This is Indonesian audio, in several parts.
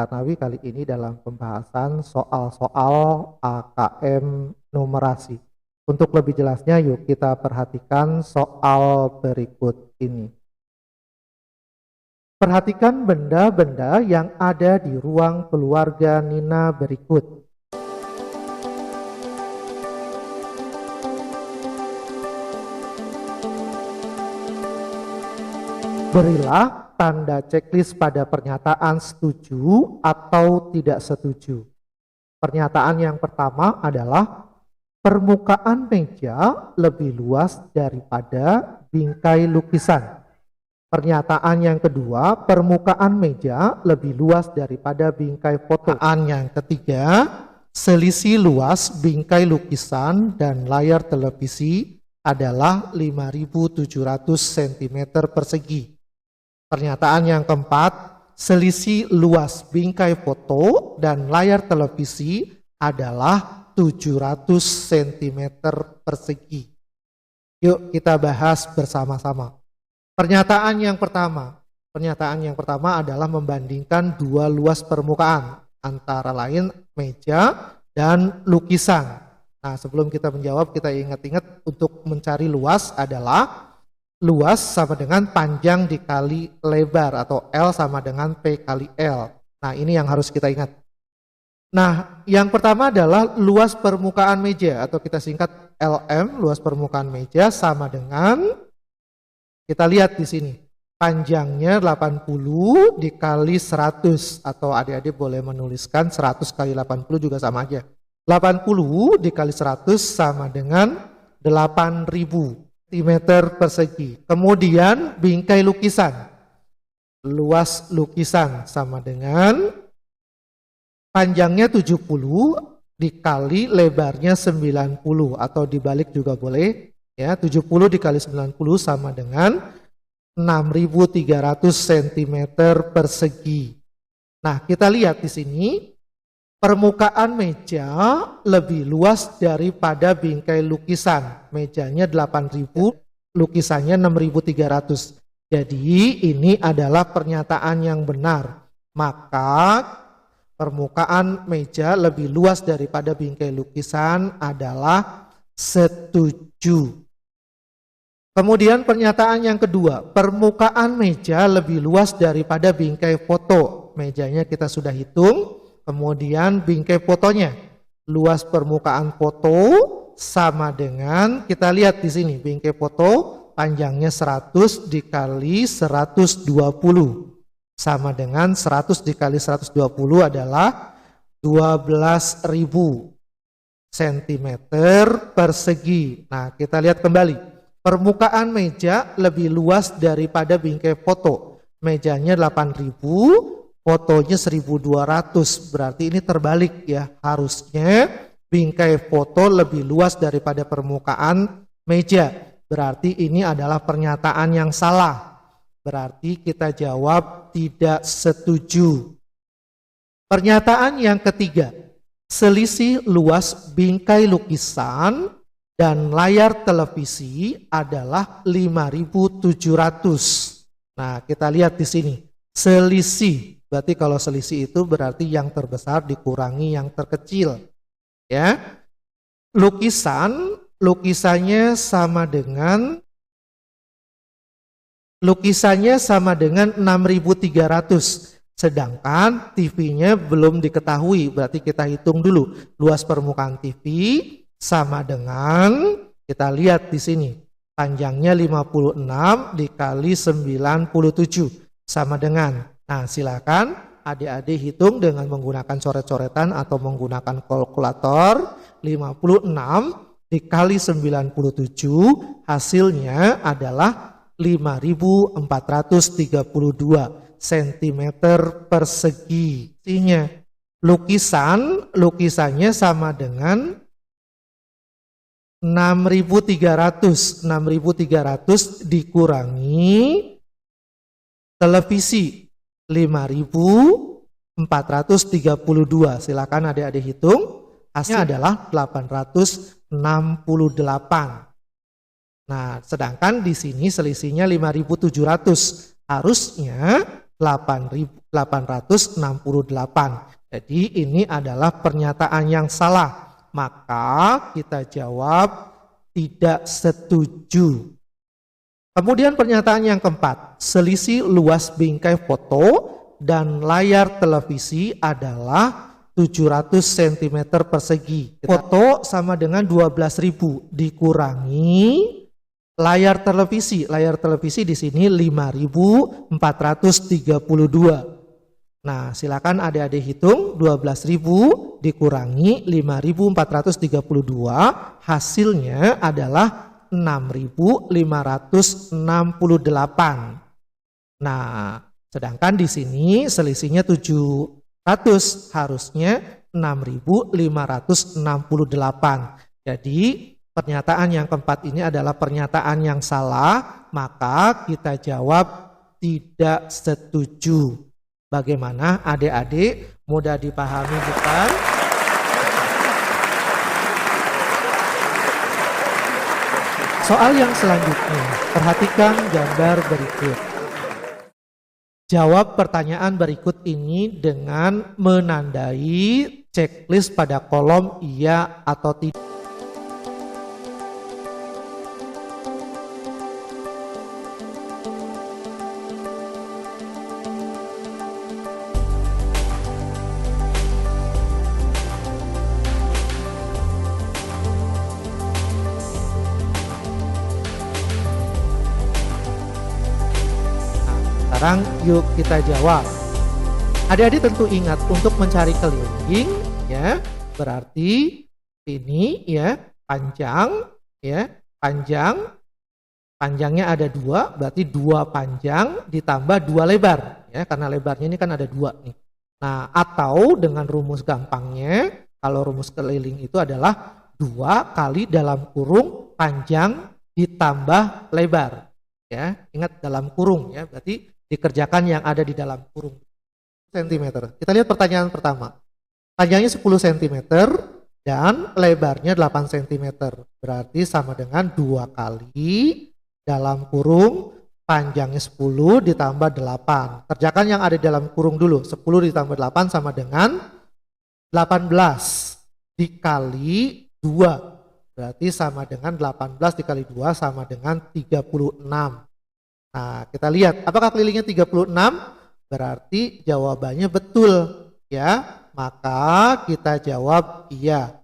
Karnawi kali ini dalam pembahasan soal-soal AKM numerasi. Untuk lebih jelasnya yuk kita perhatikan soal berikut ini. Perhatikan benda-benda yang ada di ruang keluarga Nina berikut. Berilah tanda checklist pada pernyataan setuju atau tidak setuju. Pernyataan yang pertama adalah permukaan meja lebih luas daripada bingkai lukisan. Pernyataan yang kedua, permukaan meja lebih luas daripada bingkai foto. Pernyataan yang ketiga, selisih luas bingkai lukisan dan layar televisi adalah 5.700 cm persegi. Pernyataan yang keempat, selisih luas bingkai foto dan layar televisi adalah 700 cm persegi. Yuk kita bahas bersama-sama. Pernyataan yang pertama adalah membandingkan dua luas permukaan, antara lain meja dan lukisan. Nah, sebelum kita menjawab, kita ingat-ingat untuk mencari luas adalah luas sama dengan panjang dikali lebar atau L sama dengan P kali L. Nah, ini yang harus kita ingat. Nah, yang pertama adalah luas permukaan meja atau kita singkat LM, luas permukaan meja sama dengan, kita lihat di sini, panjangnya 80 dikali 100 atau adik-adik boleh menuliskan 100 kali 80 juga sama aja. 80 dikali 100 sama dengan 8.000 cm persegi. Kemudian bingkai lukisan, luas lukisan sama dengan panjangnya 70 dikali lebarnya 90 atau dibalik juga boleh ya. 70 dikali 90 sama dengan 6.300 cm persegi. Nah, kita lihat di sini permukaan meja lebih luas daripada bingkai lukisan. Mejanya 8.000, lukisannya 6.300. Jadi ini adalah pernyataan yang benar. Maka permukaan meja lebih luas daripada bingkai lukisan adalah setuju. Kemudian pernyataan yang kedua, permukaan meja lebih luas daripada bingkai foto. Mejanya kita sudah hitung. Kemudian bingkai fotonya, luas permukaan foto sama dengan, kita lihat di sini, bingkai foto panjangnya 100 dikali 120 sama dengan 100 dikali 120 adalah 12.000 cm persegi. Nah, kita lihat kembali, permukaan meja lebih luas daripada bingkai foto. Mejanya 8.000, fotonya 1.200, berarti ini terbalik ya. Harusnya bingkai foto lebih luas daripada permukaan meja. Berarti ini adalah pernyataan yang salah. Berarti kita jawab tidak setuju. Pernyataan yang ketiga, selisih luas bingkai lukisan dan layar televisi adalah 5.700. Nah, kita lihat di sini. Selisih, berarti kalau selisih itu berarti yang terbesar dikurangi yang terkecil. Ya. Lukisannya sama dengan 6.300. Sedangkan TV-nya belum diketahui, berarti kita hitung dulu. Luas permukaan TV sama dengan, kita lihat di sini, panjangnya 56 dikali 97 sama dengan, nah silakan adik-adik hitung dengan menggunakan coret-coretan atau menggunakan kalkulator. 56 dikali 97 hasilnya adalah 5.432 cm persegi. Lukisannya sama dengan 6.300 dikurangi televisi 5.432. Silakan adik-adik hitung. Hasilnya adalah 868. Nah, sedangkan di sini selisihnya 5.700. Harusnya 8.868. Jadi ini adalah pernyataan yang salah. Maka kita jawab tidak setuju. Kemudian pernyataan yang keempat, selisih luas bingkai foto dan layar televisi adalah 700 cm persegi. Foto sama dengan 12.000 dikurangi layar televisi. Layar televisi di sini 5.432. Nah, silakan adik-adik hitung 12.000 dikurangi 5.432, hasilnya adalah 6.568. Nah, sedangkan di sini selisihnya 700, harusnya 6.568. Jadi pernyataan yang keempat ini adalah pernyataan yang salah, maka kita jawab tidak setuju. Bagaimana adik-adik, mudah dipahami bukan? Soal yang selanjutnya, perhatikan gambar berikut. Jawab pertanyaan berikut ini dengan menandai checklist pada kolom iya atau tidak. Sekarang yuk kita jawab. Adik-adik tentu ingat untuk mencari keliling ya, berarti ini ya panjang ya, panjangnya ada 2, berarti 2 panjang ditambah 2 lebar ya, karena lebarnya ini kan ada 2 nih. Nah, atau dengan rumus gampangnya, kalau rumus keliling itu adalah 2 kali dalam kurung panjang ditambah lebar ya. Ingat dalam kurung ya, berarti dikerjakan yang ada di dalam kurung. Cm. Kita lihat pertanyaan pertama. Panjangnya 10 cm dan lebarnya 8 cm. Berarti sama dengan 2 kali dalam kurung panjangnya 10 ditambah 8. Kerjakan yang ada di dalam kurung dulu. 10 ditambah 8 sama dengan 18 dikali 2. Berarti sama dengan 18 dikali 2 sama dengan 36. Nah, kita lihat apakah kelilingnya 36? Berarti jawabannya betul ya. Maka kita jawab iya.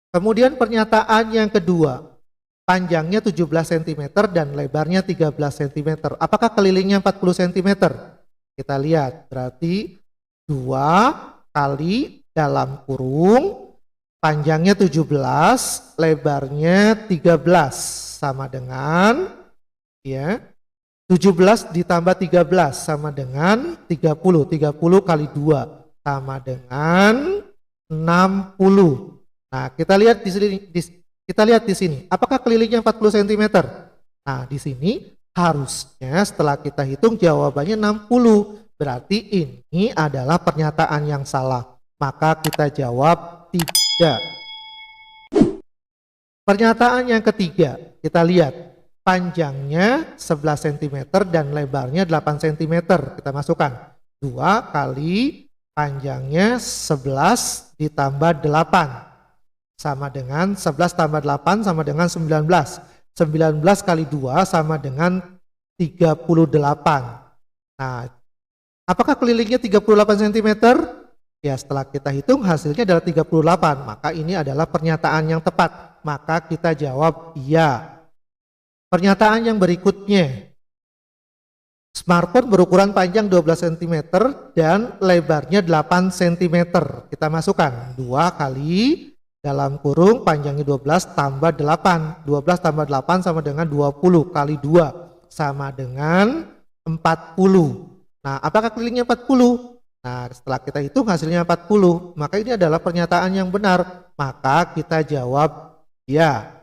Kemudian pernyataan yang kedua. Panjangnya 17 cm dan lebarnya 13 cm. Apakah kelilingnya 40 cm? Kita lihat. Berarti 2 kali dalam kurung panjangnya 17, lebarnya 13 sama dengan ya 17 ditambah 13 sama dengan 30. 30 kali 2 sama dengan 60. Nah, kita lihat di sini. Apakah kelilingnya 40 cm? Nah, di sini harusnya setelah kita hitung jawabannya 60. Berarti ini adalah pernyataan yang salah. Maka kita jawab tidak. Pernyataan yang ketiga, kita lihat. Panjangnya 11 cm dan lebarnya 8 cm. Kita masukkan 2 kali panjangnya 11 ditambah 8 sama dengan 11 tambah 8 sama dengan 19. 19 kali 2 sama dengan 38. Nah, apakah kelilingnya 38 cm? Ya, setelah kita hitung hasilnya adalah 38. Maka ini adalah pernyataan yang tepat. Maka kita jawab iya. Pernyataan yang berikutnya, smartphone berukuran panjang 12 cm dan lebarnya 8 cm. Kita masukkan 2 kali dalam kurung panjangnya 12 tambah 8. 12 tambah 8 sama dengan 20 kali 2 sama dengan 40. Nah, apakah kelilingnya 40? Nah, setelah kita hitung hasilnya 40. Maka ini adalah pernyataan yang benar. Maka kita jawab ya.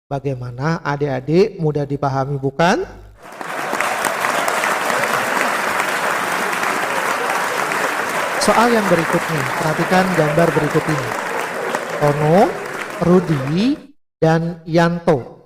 Bagaimana adik-adik, mudah dipahami bukan? Soal yang berikutnya, perhatikan gambar berikut ini. Tono, Rudi, dan Yanto.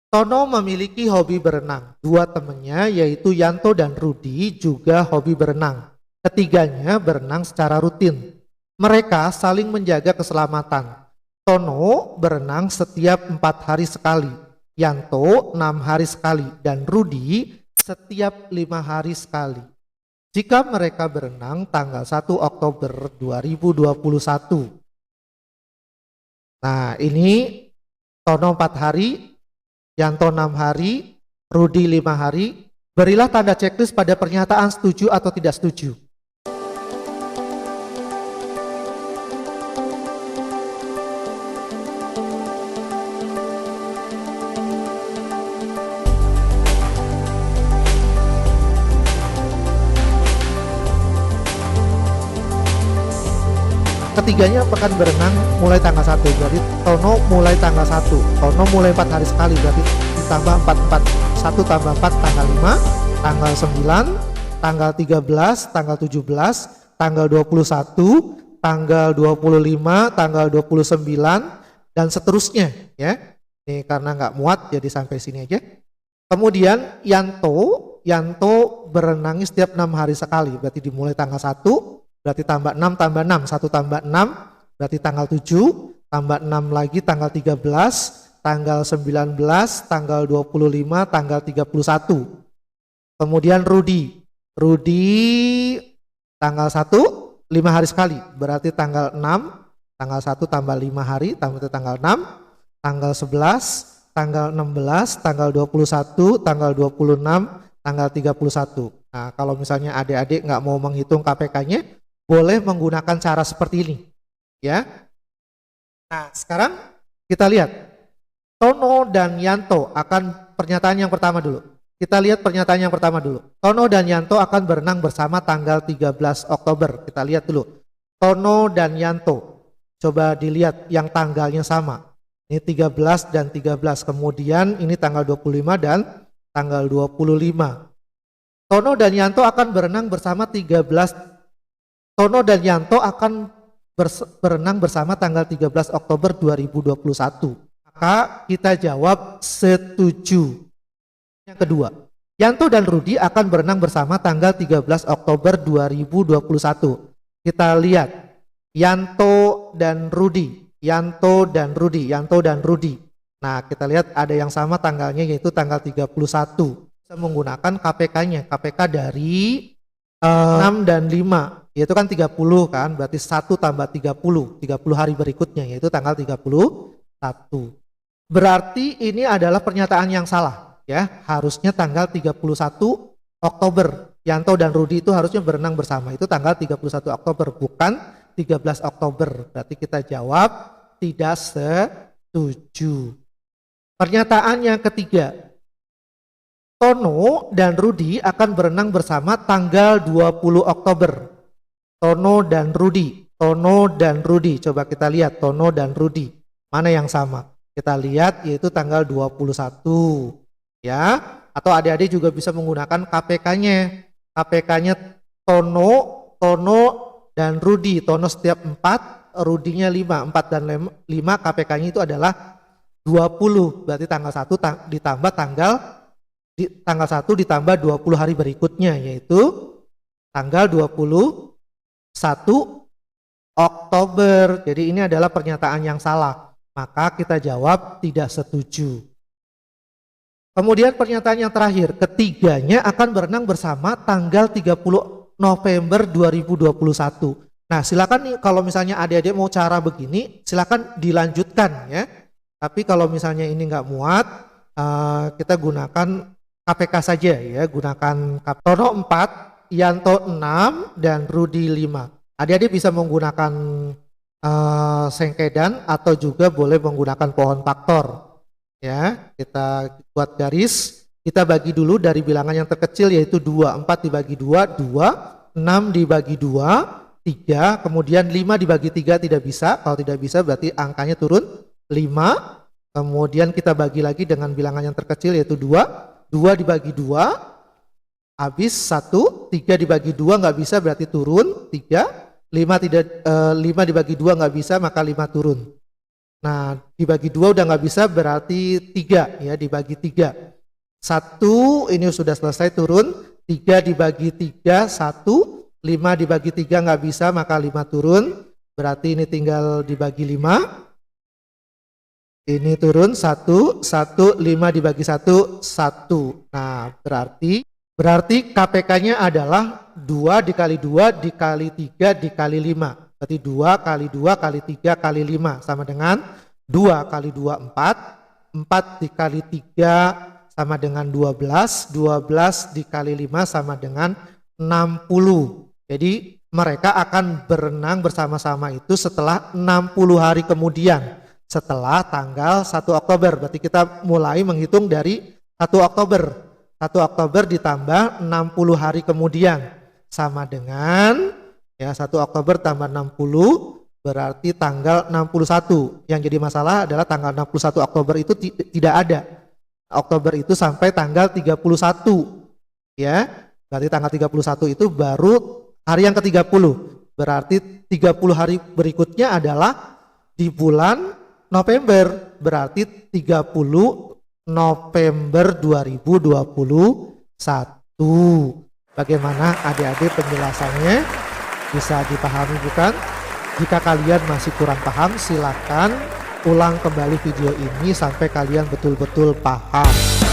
Tono memiliki hobi berenang. Dua temannya yaitu Yanto dan Rudi juga hobi berenang. Ketiganya berenang secara rutin. Mereka saling menjaga keselamatan. Tono berenang setiap 4 hari sekali. Yanto 6 hari sekali. Dan Rudi setiap 5 hari sekali. Jika mereka berenang tanggal 1 Oktober 2021. Nah ini Tono 4 hari, Yanto 6 hari, Rudi 5 hari. Berilah tanda checklist pada pernyataan setuju atau tidak setuju. Ketiganya akan berenang mulai tanggal 1, berarti Tono mulai tanggal 1, Tono mulai 4 hari sekali, berarti ditambah 4, 1 tambah 4 tanggal 5, tanggal 9, tanggal 13, tanggal 17, tanggal 21, tanggal 25, tanggal 29, dan seterusnya ya. Ini karena nggak muat jadi sampai sini aja. Kemudian Yanto berenangnya setiap 6 hari sekali, berarti dimulai tanggal 1, berarti tambah 6 tambah 6, 1 tambah 6, berarti tanggal 7, tambah 6 lagi tanggal 13, tanggal 19, tanggal 25, tanggal 31. Kemudian Rudi tanggal 1, 5 hari sekali, berarti tanggal 6, tanggal 1 tambah 5 hari, tambah tanggal 6, tanggal 11, tanggal 16, tanggal 21, tanggal 26, tanggal 31. Nah kalau misalnya adik-adik nggak mau menghitung KPK-nya, boleh menggunakan cara seperti ini ya. Nah sekarang kita lihat Tono dan Yanto akan pernyataan yang pertama dulu. Kita lihat pernyataan yang pertama dulu. Tono dan Yanto akan berenang bersama tanggal 13 Oktober. Kita lihat dulu. Tono dan Yanto. Coba dilihat yang tanggalnya sama. Ini 13 dan 13. Kemudian ini tanggal 25 dan tanggal 25. Tono dan Yanto akan berenang bersama Tono dan Yanto akan berenang bersama tanggal 13 Oktober 2021. Maka kita jawab setuju. Yang kedua, Yanto dan Rudi akan berenang bersama tanggal 13 Oktober 2021. Kita lihat Yanto dan Rudi. Nah kita lihat ada yang sama tanggalnya yaitu tanggal 31. Bisa menggunakan KPK-nya. KPK dari 6 dan 5. Yaitu kan 30 kan, berarti 1 tambah 30 hari berikutnya yaitu tanggal 31. Berarti ini adalah pernyataan yang salah ya, harusnya tanggal 31 Oktober. Yanto dan Rudi itu harusnya berenang bersama, itu tanggal 31 Oktober bukan 13 Oktober. Berarti kita jawab tidak setuju. Pernyataan yang ketiga, Tono dan Rudi akan berenang bersama tanggal 20 Oktober. Tono dan Rudi. Coba kita lihat Tono dan Rudi. Mana yang sama? Kita lihat yaitu tanggal 21. Ya, atau adik-adik juga bisa menggunakan KPK-nya. KPK-nya Tono dan Rudi. Tono setiap 4, Rudinya 5. 4 dan 5 KPK-nya itu adalah 20. Berarti tanggal 1 ditambah tanggal 1 ditambah 20 hari berikutnya yaitu tanggal 21 Oktober. Jadi ini adalah pernyataan yang salah. Maka kita jawab tidak setuju. Kemudian pernyataan yang terakhir, ketiganya akan berenang bersama tanggal 30 November 2021. Nah silakan nih kalau misalnya adik-adik mau cara begini silakan dilanjutkan ya. Tapi kalau misalnya ini nggak muat, kita gunakan KPK saja ya, gunakan Tono 4, Yanto 6, dan Rudi 5. Adik-adik bisa menggunakan sengkedan atau juga boleh menggunakan pohon faktor. Ya, kita buat garis, kita bagi dulu dari bilangan yang terkecil yaitu 2, 4 dibagi 2, 2, 6 dibagi 2, 3, kemudian 5 dibagi 3 tidak bisa, kalau tidak bisa berarti angkanya turun 5, kemudian kita bagi lagi dengan bilangan yang terkecil yaitu 2, 2 dibagi 2, habis 1, 3 dibagi 2 nggak bisa berarti turun 3, 5 dibagi 2 nggak bisa maka 5 turun. Nah, dibagi 2 udah nggak bisa, berarti 3 ya, dibagi 3. 1 ini sudah selesai turun, 3 dibagi 3, 1, 5 dibagi 3 nggak bisa, maka 5 turun, berarti ini tinggal dibagi 5. Ini turun 1, 1, 5 dibagi 1, 1. Nah, berarti KPK-nya adalah 2 dikali 2 dikali 3 dikali 5. Berarti 2 kali 2 kali 3 kali 5 sama dengan 2 kali 2, 4. 4 dikali 3 sama dengan 12. 12 dikali 5 sama dengan 60. Jadi mereka akan berenang bersama-sama itu setelah 60 hari kemudian. Setelah tanggal 1 Oktober. Berarti kita mulai menghitung dari 1 Oktober. 1 Oktober ditambah 60 hari kemudian. Sama dengan ya 1 Oktober tambah 60 berarti tanggal 61. Yang jadi masalah adalah tanggal 61 Oktober itu tidak ada. Oktober itu sampai tanggal 31. Ya. Berarti tanggal 31 itu baru hari yang ke-30. Berarti 30 hari berikutnya adalah di bulan November, berarti 30 November 2021. Bagaimana adik-adik penjelasannya? Bisa dipahami bukan? Jika kalian masih kurang paham, silakan ulang kembali video ini sampai kalian betul-betul paham.